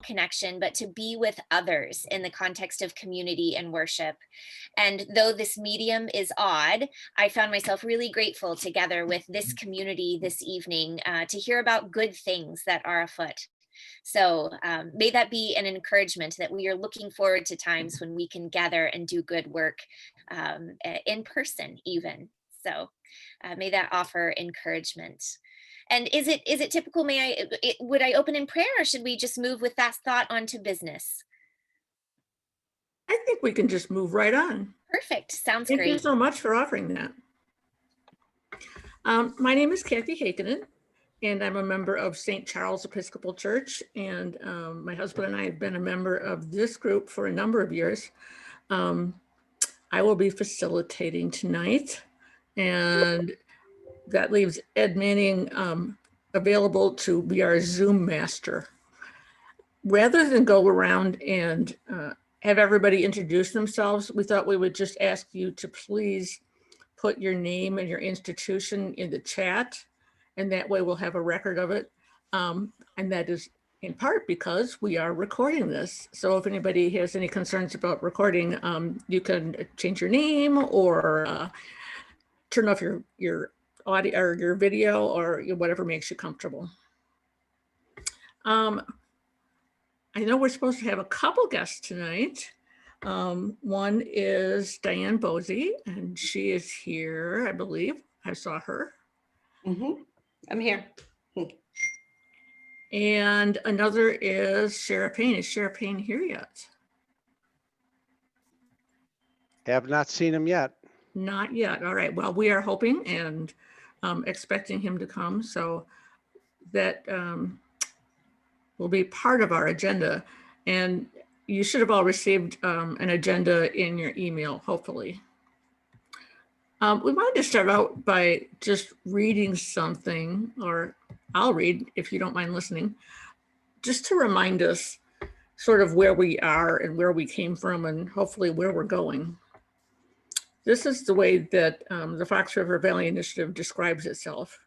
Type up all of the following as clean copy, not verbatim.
connection, but to be with others in the context of community and worship. And though this medium is odd, I found myself really grateful to gather with this community this evening to hear about good things that are afoot. So may that be an encouragement that we are looking forward to times when we can gather and do good work in person even. So may that offer encouragement. And is it typical, would I open in prayer, or should we just move with that thought onto business? I think we can just move right on. Perfect, sounds Thank great. you so much for offering that. My name is Kathy Hakinen, and I'm a member of St. Charles Episcopal Church. And my husband and I have been a member of this group for a number of years. I will be facilitating tonight, and that leaves Ed Manning available to be our Zoom master. Rather than go around and have everybody introduce themselves, we thought we would just ask you to please put your name and your institution in the chat, and that way we'll have a record of it. And that is in part because we are recording this. So if anybody has any concerns about recording, you can change your name or turn off your audio or your video, or whatever makes you comfortable. I know we're supposed to have a couple guests tonight. One is Diane Bosey, and she is here, I believe. I saw her. I'm here. And another is Shara Payne. Is Shara Payne here yet? Have not seen him yet. Not yet. All right. Well, we are hoping and expecting him to come. So that will be part of our agenda. And you should have all received an agenda in your email, hopefully. We wanted to start out by just reading something, or I'll read if you don't mind listening, just to remind us sort of where we are and where we came from, and hopefully where we're going. This is the way that the Fox River Valley Initiative describes itself.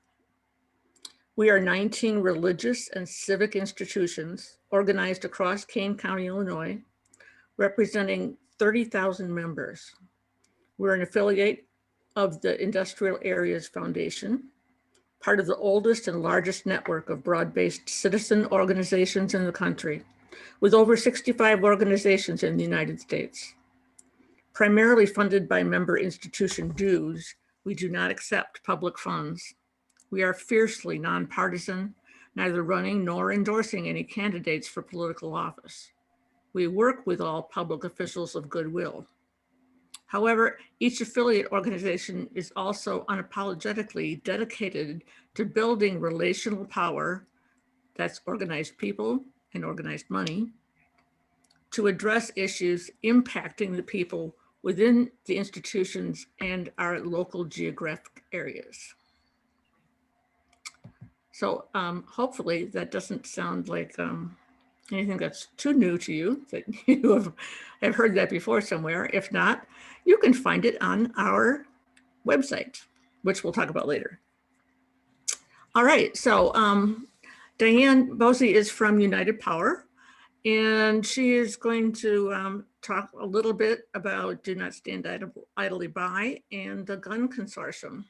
We are 19 religious and civic institutions organized across Kane County, Illinois, representing 30,000 members. We're an affiliate of the Industrial Areas Foundation, part of the oldest and largest network of broad-based citizen organizations in the country, with over 65 organizations in the United States. Primarily funded by member institution dues, we do not accept public funds. We are fiercely nonpartisan, neither running nor endorsing any candidates for political office. We work with all public officials of goodwill. However, each affiliate organization is also unapologetically dedicated to building relational power, that's organized people and organized money, to address issues impacting the people within the institutions and our local geographic areas. So hopefully that doesn't sound like anything that's too new to you, that you have heard that before somewhere. If not, you can find it on our website, which we'll talk about later. All right, so Diane Bosey is from United Power, and she is going to talk a little bit about Do Not Stand Idly By and the Gun Consortium.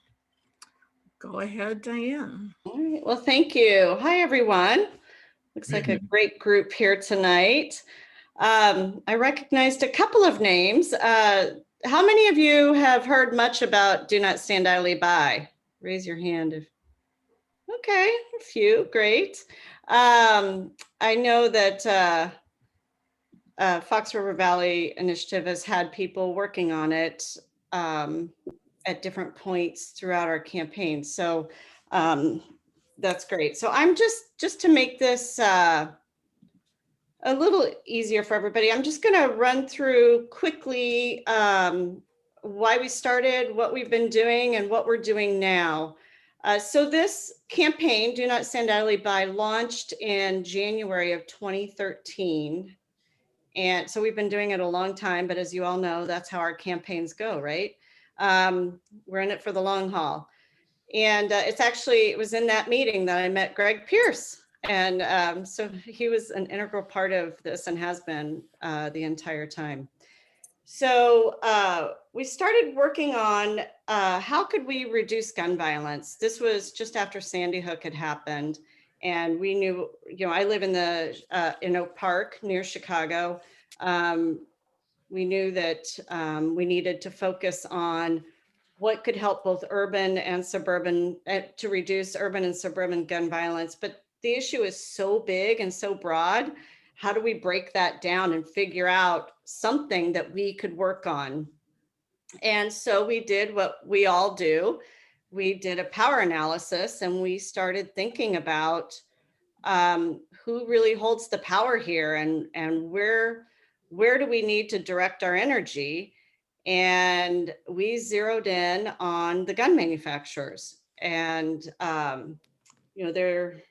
Go ahead, Diane. All right. Well, thank you. Hi, everyone. Looks like a great group here tonight. I recognized a couple of names. How many of you have heard much about Do Not Stand Idly By? Raise your hand if. Okay, a few, great. I know that Fox River Valley Initiative has had people working on it at different points throughout our campaign. So that's great. So I'm just to make this a little easier for everybody, I'm just gonna run through quickly why we started, what we've been doing, and what we're doing now. So this campaign, Do Not Stand Idly By, launched in January of 2013. And so we've been doing it a long time, but as you all know, that's how our campaigns go, right? We're in it for the long haul. And it was in that meeting that I met Greg Pierce. And so he was an integral part of this and has been the entire time. So we started working on how could we reduce gun violence. This was just after Sandy Hook had happened. And we knew, I live in Oak Park near Chicago. We knew that we needed to focus on what could help both urban and suburban to reduce urban and suburban gun violence. But the issue is so big and so broad. How do we break that down and figure out something that we could work on? And so we did what we all do. We did a power analysis and we started thinking about who really holds the power here and where do we need to direct our energy? And we zeroed in on the gun manufacturers. And they're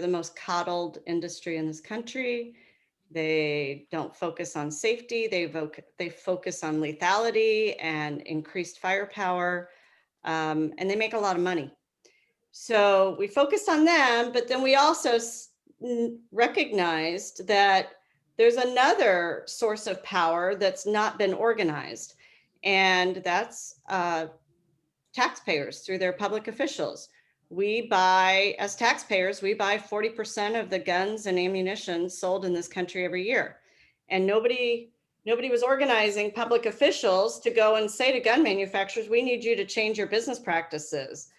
the most coddled industry in this country. They don't focus on safety. They focus on lethality and increased firepower, and they make a lot of money. So we focused on them, but then we also recognized that there's another source of power that's not been organized, and that's taxpayers through their public officials. As taxpayers, we buy 40% of the guns and ammunition sold in this country every year. And nobody was organizing public officials to go and say to gun manufacturers, we need you to change your business practices.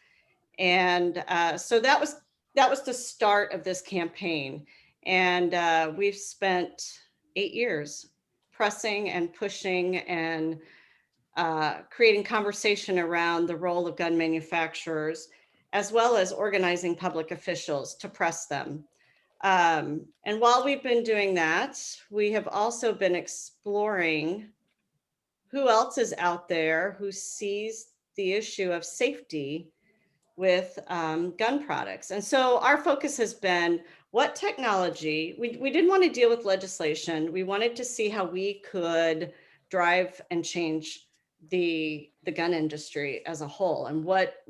And so that was the start of this campaign. And we've spent 8 years pressing and pushing and creating conversation around the role of gun manufacturers, as well as organizing public officials to press them. And while we've been doing that, we have also been exploring who else is out there who sees the issue of safety with gun products. And so our focus has been what technology, we didn't want to deal with legislation. We wanted to see how we could drive and change the gun industry as a whole. And what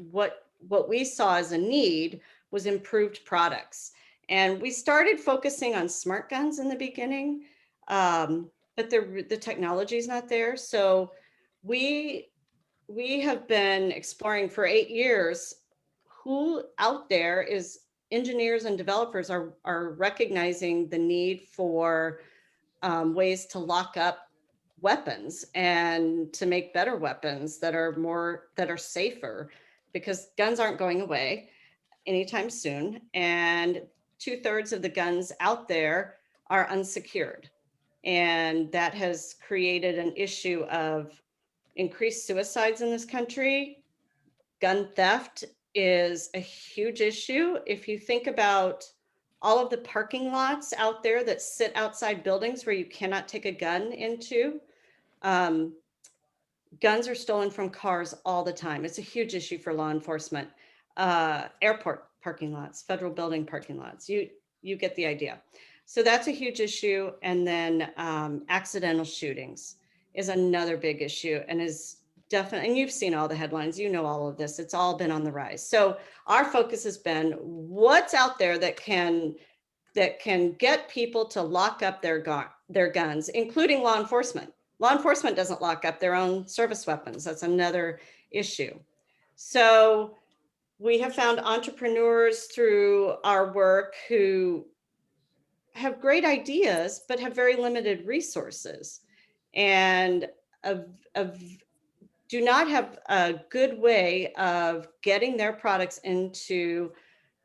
we saw as a need was improved products. And we started focusing on smart guns in the beginning, but the technology is not there. So we have been exploring for 8 years who out there is engineers and developers are recognizing the need for ways to lock up weapons and to make better weapons that are safer, because guns aren't going away anytime soon. And 2/3 of the guns out there are unsecured. And that has created an issue of increased suicides in this country. Gun theft is a huge issue. If you think about all of the parking lots out there that sit outside buildings where you cannot take a gun into, guns are stolen from cars all the time. It's a huge issue for law enforcement. Airport parking lots, federal building parking lots, you get the idea. So that's a huge issue. And then accidental shootings is another big issue, and is definitely, and you've seen all the headlines, all of this, it's all been on the rise. So our focus has been what's out there that can get people to lock up their guns, including law enforcement. Law enforcement doesn't lock up their own service weapons. That's another issue. So we have found entrepreneurs through our work who have great ideas, but have very limited resources and do not have a good way of getting their products into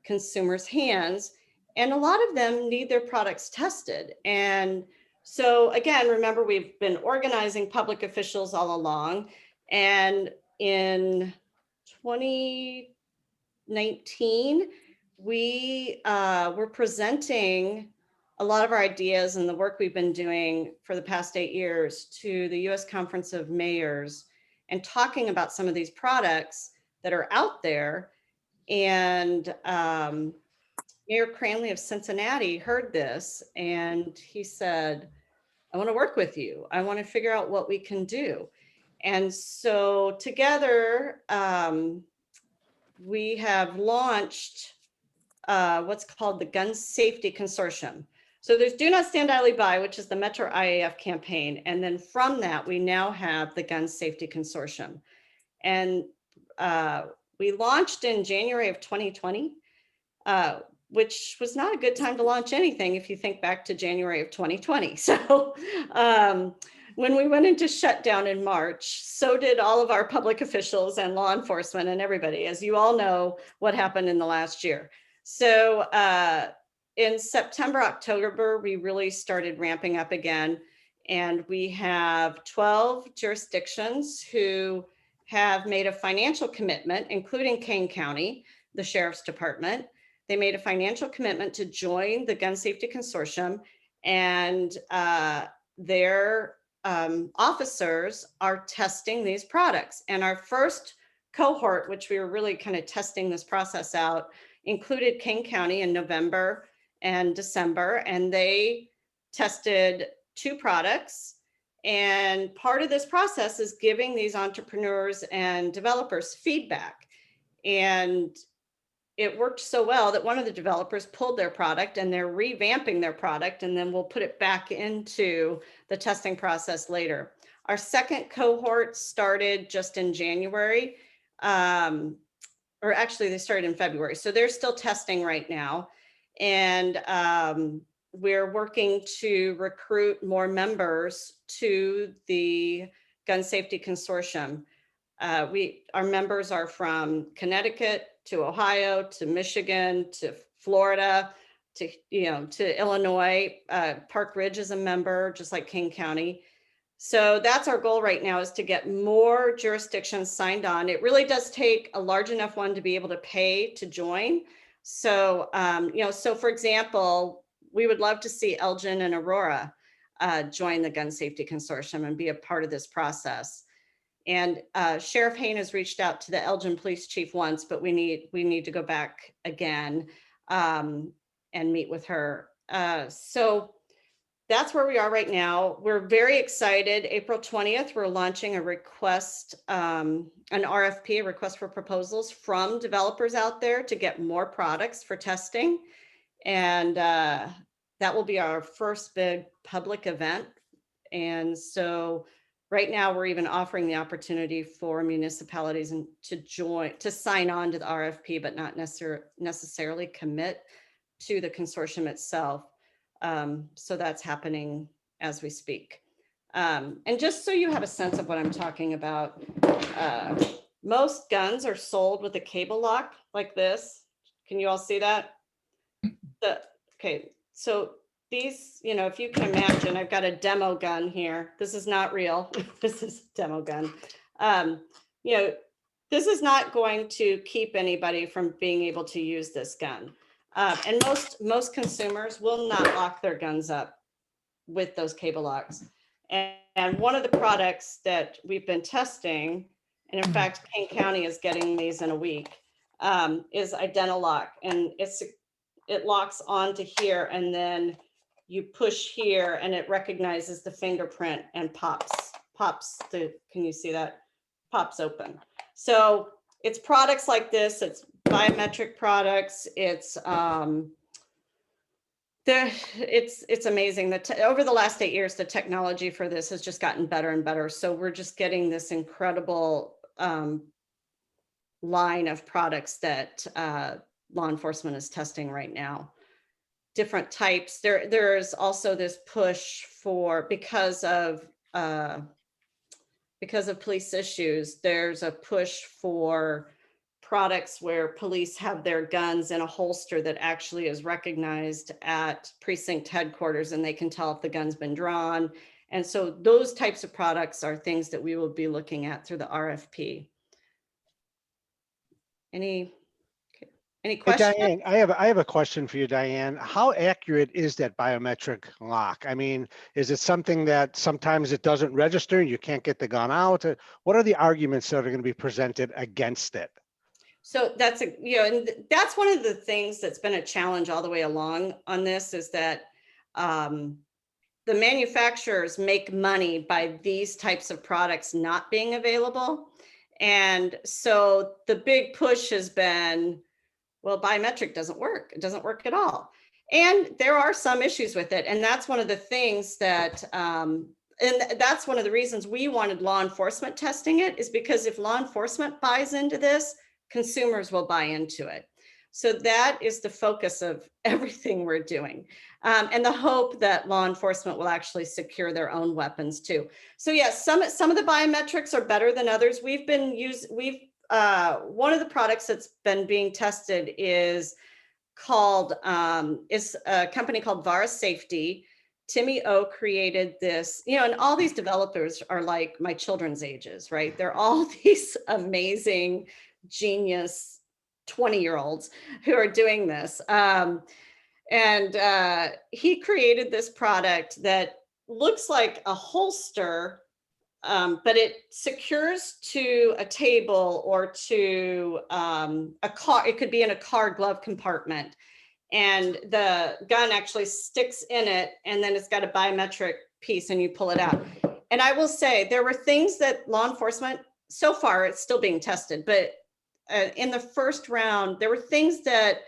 consumers' hands. And a lot of them need their products tested. And so again, remember, we've been organizing public officials all along. And in 2019, we were presenting a lot of our ideas and the work we've been doing for the past 8 years to the US Conference of Mayors, and talking about some of these products that are out there. And Mayor Cranley of Cincinnati heard this and he said, I want to work with you. I want to figure out what we can do. And so together, we have launched what's called the Gun Safety Consortium. So there's Do Not Stand Idly By, which is the Metro IAF campaign. And then from that, we now have the Gun Safety Consortium. And we launched in January of 2020, which was not a good time to launch anything if you think back to January of 2020. So when we went into shutdown in March, so did all of our public officials and law enforcement and everybody, as you all know what happened in the last year. So in September, October, we really started ramping up again. And we have 12 jurisdictions who have made a financial commitment, including Kane County, the Sheriff's Department. They made a financial commitment to join the Gun Safety Consortium, and their officers are testing these products. And our first cohort, which we were really kind of testing this process out, included Kane County in November and December, and they tested 2 products. And part of this process is giving these entrepreneurs and developers feedback. And it worked so well that one of the developers pulled their product, and they're revamping their product, and then we'll put it back into the testing process later. Our second cohort started just in January, or actually they started in February. So they're still testing right now. And we're working to recruit more members to the Gun Safety Consortium. Our members are from Connecticut to Ohio to Michigan to Florida to Illinois. Park Ridge is a member, just like King County. So that's our goal right now, is to get more jurisdictions signed on. It really does take a large enough one to be able to pay to join. So so for example, we would love to see Elgin and Aurora join the Gun Safety Consortium and be a part of this process. And Sheriff Hayne has reached out to the Elgin Police Chief once, but we need to go back again and meet with her. So that's where we are right now. We're very excited. April 20th, we're launching a request, an RFP, a request for proposals from developers out there to get more products for testing. And that will be our first big public event. And so right now we're even offering the opportunity for municipalities to sign on to the RFP, but not necessarily commit to the consortium itself. So that's happening as we speak. And just so you have a sense of what I'm talking about, most guns are sold with a cable lock like this. Can you all see that? Okay, so these, if you can imagine, I've got a demo gun here. This is not real. This is a demo gun. This is not going to keep anybody from being able to use this gun. And most consumers will not lock their guns up with those cable locks. And one of the products that we've been testing, and in fact, Kane County is getting these in a week, is Identilock. And it locks onto here, and then you push here and it recognizes the fingerprint and pops can you see that? Pops open. So it's products like this, it's biometric products. It's amazing that over the last 8 years, the technology for this has just gotten better and better. So we're just getting this incredible line of products that law enforcement is testing right now. Different types. There's also this push for, because of police issues, there's a push for products where police have their guns in a holster that actually is recognized at precinct headquarters, and they can tell if the gun's been drawn. And so those types of products are things that we will be looking at through the RFP. Any questions? Hey, Diane, I have a question for you, Diane. How accurate is that biometric lock? I mean, is it something that sometimes it doesn't register and you can't get the gun out? What are the arguments that are going to be presented against it? So that's and that's one of the things that's been a challenge all the way along on this, is that the manufacturers make money by these types of products not being available. And so the big push has been, well, biometric doesn't work. It doesn't work at all. And there are some issues with it. And that's one of the things that, and that's one of the reasons we wanted law enforcement testing it, is because if law enforcement buys into this, consumers will buy into it. So that is the focus of everything we're doing. And the hope that law enforcement will actually secure their own weapons too. So yes, some of the biometrics are better than others. One of the products that's been being tested is a company called Vara Safety. Timmy O created this, and all these developers are like my children's ages, right? They're all these amazing, genius 20-year-olds who are doing this. He created this product that looks like a holster, but it secures to a table or to a car. It could be in a car glove compartment. And the gun actually sticks in it, and then it's got a biometric piece and you pull it out. And I will say there were things that law enforcement, so far it's still being tested, but in the first round, there were things that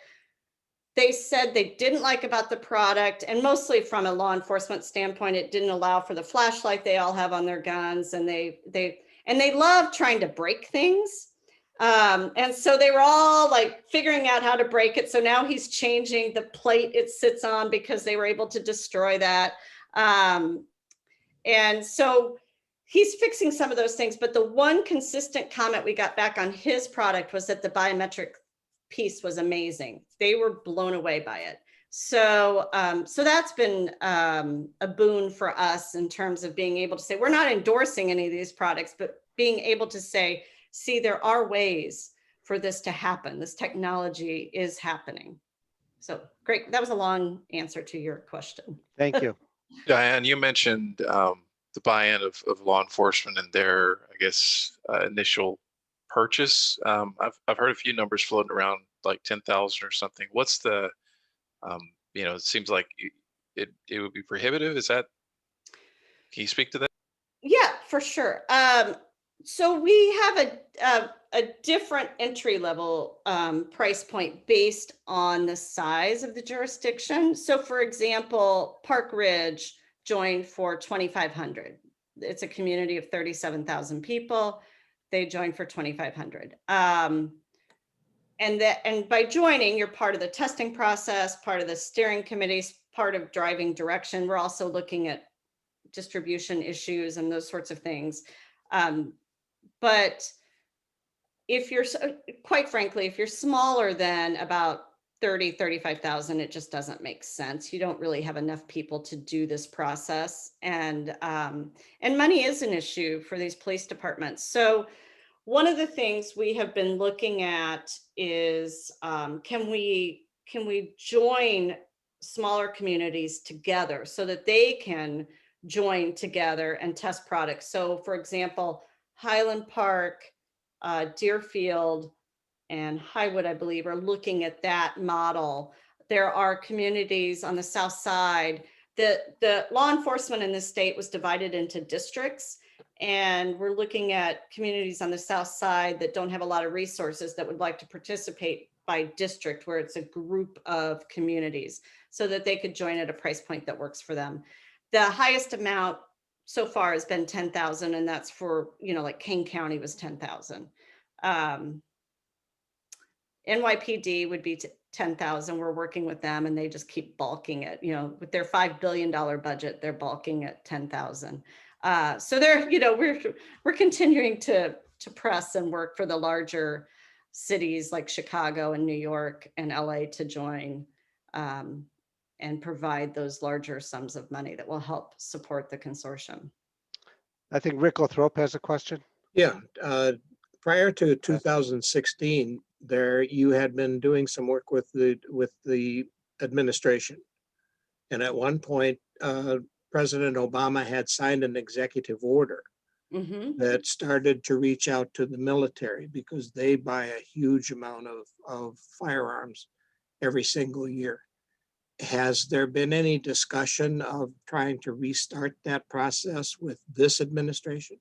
they said they didn't like about the product, and mostly from a law enforcement standpoint, it didn't allow for the flashlight they all have on their guns, and they love trying to break things. And so they were all like figuring out how to break it. So now he's changing the plate it sits on because they were able to destroy that. And so he's fixing some of those things. But the one consistent comment we got back on his product was that the biometric piece was amazing. They were blown away by it. So that's been a boon for us in terms of being able to say, we're not endorsing any of these products, but being able to say, see, there are ways for this to happen. This technology is happening. So great. That was a long answer to your question. Thank you. Diane, you mentioned the buy-in of law enforcement and their, I guess, initial purchase. I've heard a few numbers floating around, like 10,000 or something. What's the, it seems like it would be prohibitive. Is that, can you speak to that? Yeah, for sure. So we have a different entry level price point based on the size of the jurisdiction. So for example, Park Ridge joined for $2,500. It's a community of 37,000 people. They joined for $2,500. And by joining, you're part of the testing process, part of the steering committees, part of driving direction. We're also looking at distribution issues and those sorts of things. But if you're, quite frankly, if you're smaller than about 35,000, it just doesn't make sense. You don't really have enough people to do this process. And money is an issue for these police departments. So one of the things we have been looking at is, can we join smaller communities together so that they can join together and test products? So for example, Highland Park, Deerfield, and Highwood, I believe, are looking at that model. There are communities on the south side. The law enforcement in the state was divided into districts, and we're looking at communities on the south side that don't have a lot of resources that would like to participate by district, where it's a group of communities, so that they could join at a price point that works for them. The highest amount so far has been 10,000, and that's for, like Kane County was 10,000. NYPD would be 10,000. We're working with them, and they just keep bulking it. With their $5 billion budget, they're bulking at 10,000. So they're, we're continuing to press and work for the larger cities like Chicago and New York and LA to join. And provide those larger sums of money that will help support the consortium. I think Rick Lothrop has a question. Yeah, prior to 2016, you had been doing some work with the administration, and at one point, President Obama had signed an executive order that started to reach out to the military, because they buy a huge amount of firearms every single year. Has there been any discussion of trying to restart that process with this administration?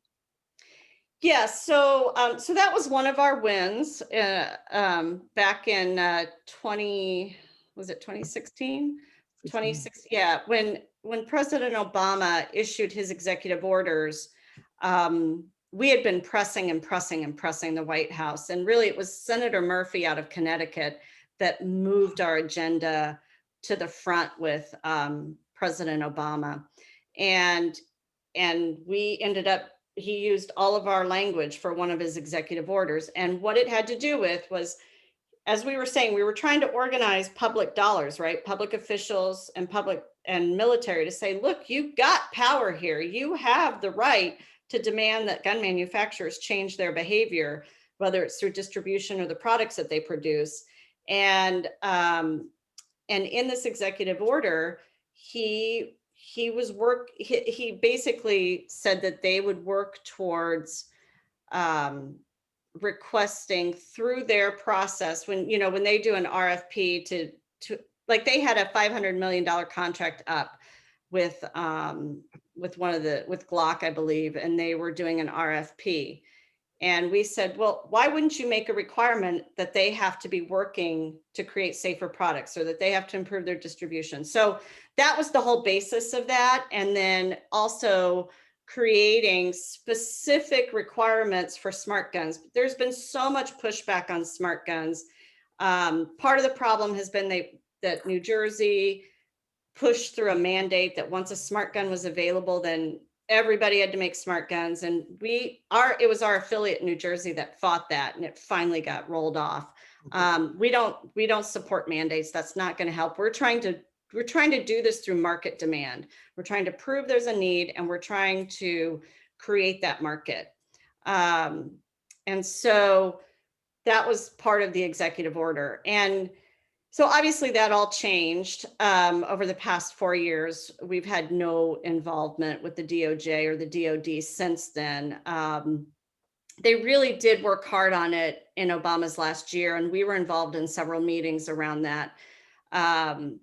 Yeah, so so that was one of our wins back in 2016? 26, yeah, when President Obama issued his executive orders, we had been pressing and pressing and pressing the White House, and really it was Senator Murphy out of Connecticut that moved our agenda to the front with President Obama, and we ended up, he used all of our language for one of his executive orders. And what it had to do with was, as we were saying, we were trying to organize public dollars, right? Public officials and public and military to say, look, you've got power here. You have the right to demand that gun manufacturers change their behavior, whether it's through distribution or the products that they produce. And in this executive order, he basically said that they would work towards requesting through their process when they do an RFP to like, they had a $500 million contract up with Glock, I believe, and they were doing an RFP. And we said, well, why wouldn't you make a requirement that they have to be working to create safer products, or that they have to improve their distribution? So that was the whole basis of that. And then also creating specific requirements for smart guns. There's been so much pushback on smart guns. Part of the problem has been that New Jersey pushed through a mandate that once a smart gun was available, then everybody had to make smart guns. And it was our affiliate in New Jersey that fought that, and it finally got rolled off. We don't support mandates. That's not going to help. We're trying to do this through market demand. We're trying to prove there's a need, and we're trying to create that market. And so that was part of the executive order. And so obviously that all changed over the past 4 years. We've had no involvement with the DOJ or the DOD since then. They really did work hard on it in Obama's last year, and we were involved in several meetings around that. And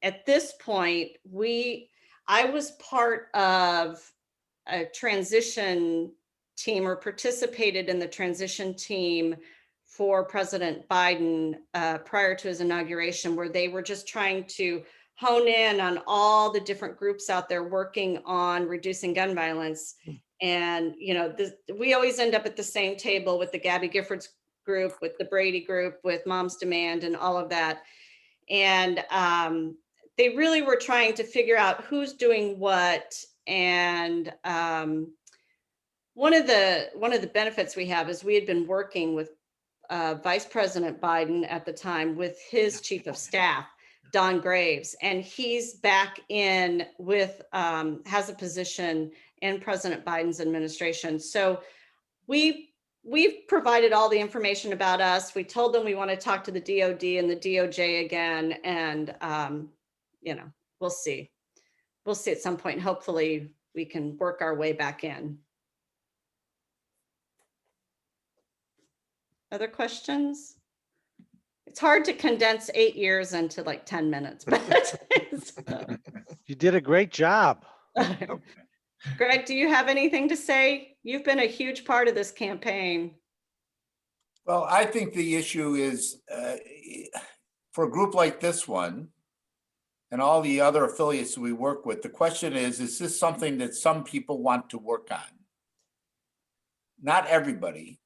at this point, I was part of a transition team, or participated in the transition team for President Biden prior to his inauguration, where they were just trying to hone in on all the different groups out there working on reducing gun violence. And, we always end up at the same table with the Gabby Giffords group, with the Brady group, with Moms Demand, and all of that. And they really were trying to figure out who's doing what. And one of the benefits we have is we had been working with Vice President Biden at the time with his chief of staff, Don Graves, and he's back in with, has a position in President Biden's administration. So we've provided all the information about us. We told them we want to talk to the DOD and the DOJ again, and we'll see. We'll see at some point. Hopefully we can work our way back in. Other questions? It's hard to condense 8 years into like 10 minutes, but You did a great job. Greg, do you have anything to say? You've been a huge part of this campaign. Well, I think the issue is for a group like this one and all the other affiliates we work with, the question is this something that some people want to work on? Not everybody.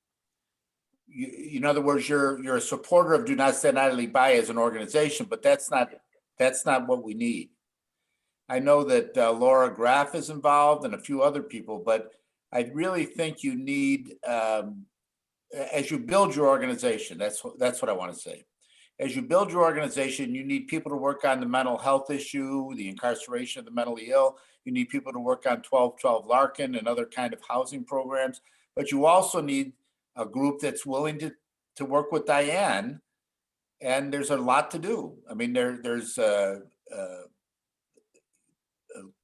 In other words, you're a supporter of Do Not Stand Idly By as an organization, but that's not what we need. I know that Laura Graff is involved and a few other people, but I really think you need, as you build your organization, that's what I want to say. As you build your organization, you need people to work on the mental health issue, the incarceration of the mentally ill. You need people to work on 1212 Larkin and other kind of housing programs, but you also need a group that's willing to work with Diane, and there's a lot to do. I mean, there's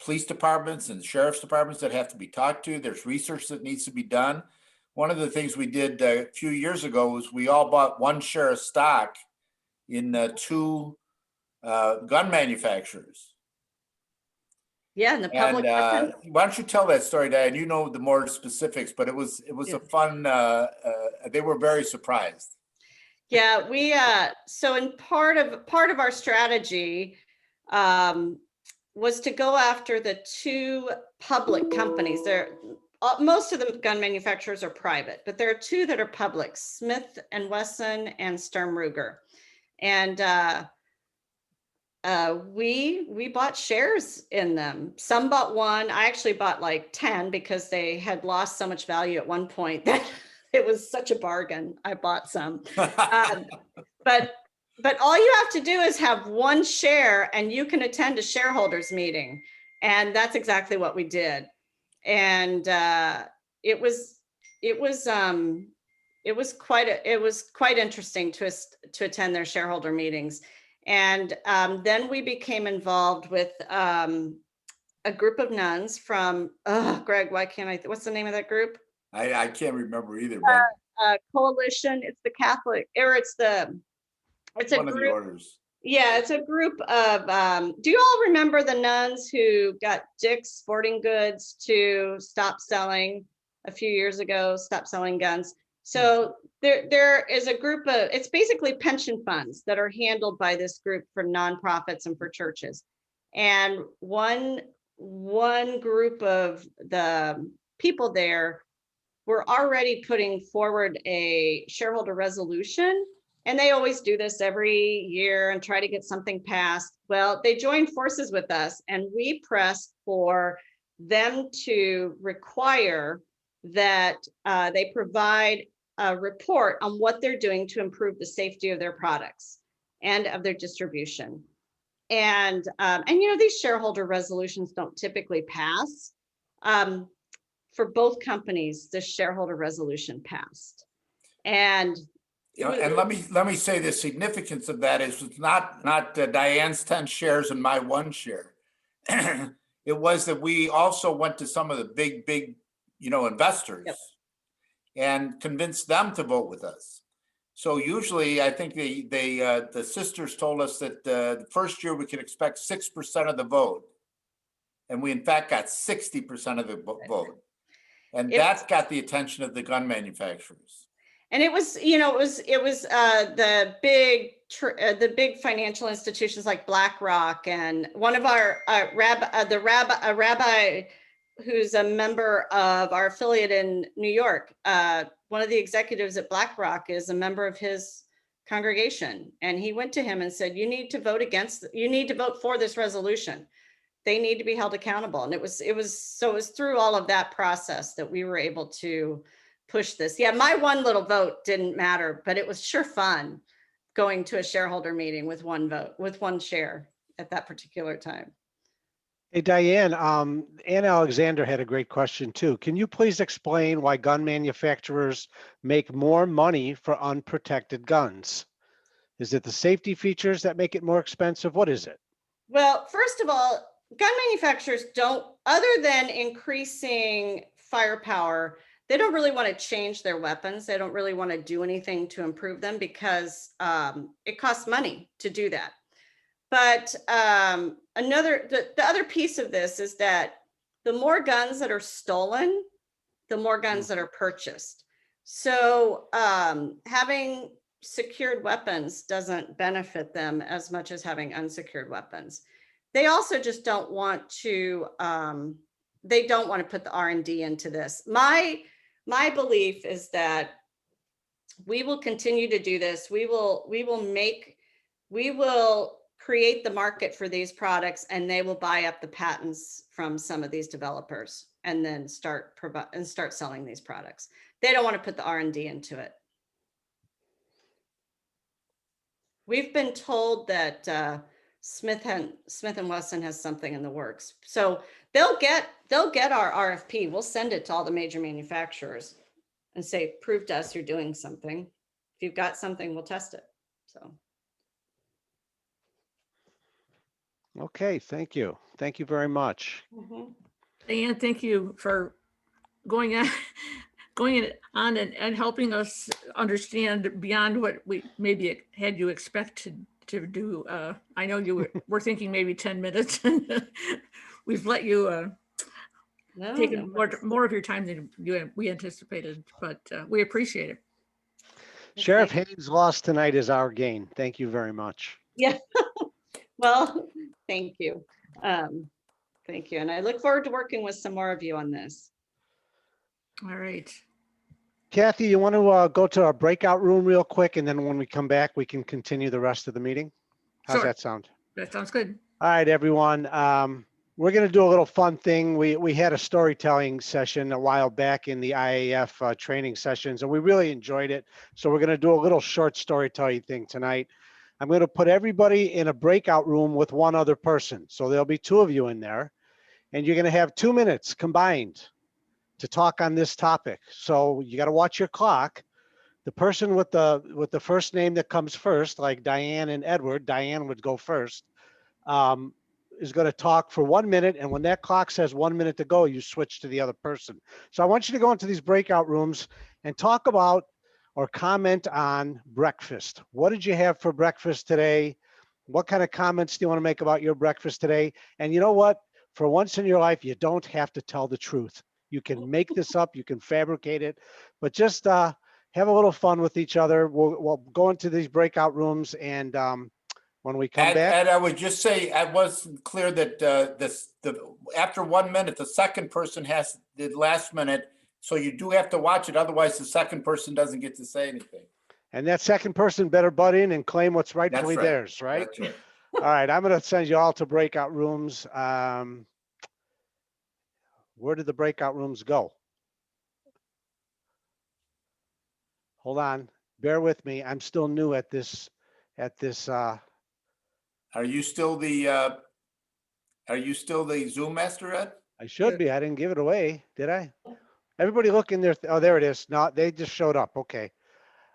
police departments and sheriff's departments that have to be talked to. There's research that needs to be done. One of the things we did a few years ago was we all bought one share of stock in 2 gun manufacturers. Yeah, and the And public. Weapon. why don't you tell that story, Diane? You know the more specifics, but it was Yeah. a fun. They were very surprised. Yeah, we so in part of our strategy was to go after the two public companies. There, most of the gun manufacturers are private, but there are two that are public: Smith and Wesson and Sturm Ruger. And we bought shares in them. Some bought one. I actually bought like 10 because they had lost so much value at one point that it was such a bargain. I bought some. But all you have to do is have one share and you can attend a shareholders meeting. And that's exactly what we did. And it was quite interesting to attend their shareholder meetings. And then we became involved with a group of nuns from, Greg, why can't I, what's the name of that group? I can't remember either, but Coalition, it's the Catholic, or it's a one of the group. orders. Yeah, it's a group of, do you all remember the nuns who got Dick's Sporting Goods to stop selling a few years ago, stop selling guns? So there is a group of, it's basically pension funds that are handled by this group for nonprofits and for churches. And one group of the people there were already putting forward a shareholder resolution. And they always do this every year and try to get something passed. Well, they joined forces with us and we pressed for them to require that they provide a report on what they're doing to improve the safety of their products and of their distribution. And you know, these shareholder resolutions don't typically pass. For both companies, the shareholder resolution passed. And and let me say the significance of that is it's not Diane's 10 shares and my 1 share. It was that we also went to some of the big investors. Yep. And convinced them to vote with us. So usually I think the sisters told us that the first year we could expect 6% of the vote. And we in fact got 60% of the vote. And that got the attention of the gun manufacturers. And it was, you know, it was the big financial institutions like BlackRock, and one of our rabbi who's a member of our affiliate in New York. One of the executives at BlackRock is a member of his congregation, and he went to him and said, "You need to vote for this resolution. They need to be held accountable." And it was through all of that process that we were able to push this. Yeah, my one little vote didn't matter, but it was sure fun going to a shareholder meeting with one vote, with one share at that particular time. Hey, Diane, Ann Alexander had a great question too. Can you please explain why gun manufacturers make more money for unprotected guns? Is it the safety features that make it more expensive? What is it? Well, first of all, gun manufacturers don't, other than increasing firepower, they don't really want to change their weapons. They don't really want to do anything to improve them because it costs money to do that. But the other piece of this is that the more guns that are stolen, the more guns that are purchased. So having secured weapons doesn't benefit them as much as having unsecured weapons. They also just don't want to, they don't want to put the R&D into this. My belief is that we will continue to do this. We will create the market for these products, and they will buy up the patents from some of these developers and then start selling these products. They don't want to put the R&D into it. We've been told that Smith and Wesson has something in the works, so they'll get our RFP. We'll send it to all the major manufacturers and say, prove to us you're doing something. If you've got something, we'll test it. So. Okay, thank you. Thank you very much. Mm-hmm. Diane, thank you for going on and helping us understand beyond what we maybe had you expect to do. I know you were thinking maybe 10 minutes. we've let you No, taken no, more of your time than we anticipated, but we appreciate it. Sheriff thank- Haynes' loss tonight is our gain. Thank you very much. Yeah. Well, thank you. Thank you. And I look forward to working with some more of you on this. All right. Kathy, you want to go to our breakout room real quick, and then when we come back, we can continue the rest of the meeting? How's Sure. that sound? That sounds good. All right, everyone. We're going to do a little fun thing. We had a storytelling session a while back in the IAF training sessions, and we really enjoyed it. So we're going to do a little short storytelling thing tonight. I'm going to put everybody in a breakout room with one other person. So there'll be two of you in there, and you're going to have 2 minutes combined to talk on this topic. So you got to watch your clock. The person with the first name that comes first, like Diane and Edward, Diane would go first, is going to talk for 1 minute. And when that clock says 1 minute to go, you switch to the other person. So I want you to go into these breakout rooms and talk about or comment on breakfast. What did you have for breakfast today? What kind of comments do you want to make about your breakfast today? And you know what? For once in your life, you don't have to tell the truth. You can make this up, you can fabricate it, but just have a little fun with each other. We'll go into these breakout rooms, and when we come back. And I would just say, it wasn't clear that after 1 minute, the second person has the last minute. So you do have to watch it. Otherwise, the second person doesn't get to say anything. And that second person better butt in and claim what's rightfully That's right. theirs, right? That's right. All right, I'm going to send you all to breakout rooms. Where did the breakout rooms go? Hold on, bear with me. I'm still new at this. Are you still the Zoom master, Ed? I should be. I didn't give it away, did I? Everybody look in there. Oh, there it is. No, they just showed up. Okay.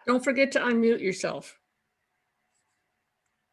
Don't forget to unmute yourself.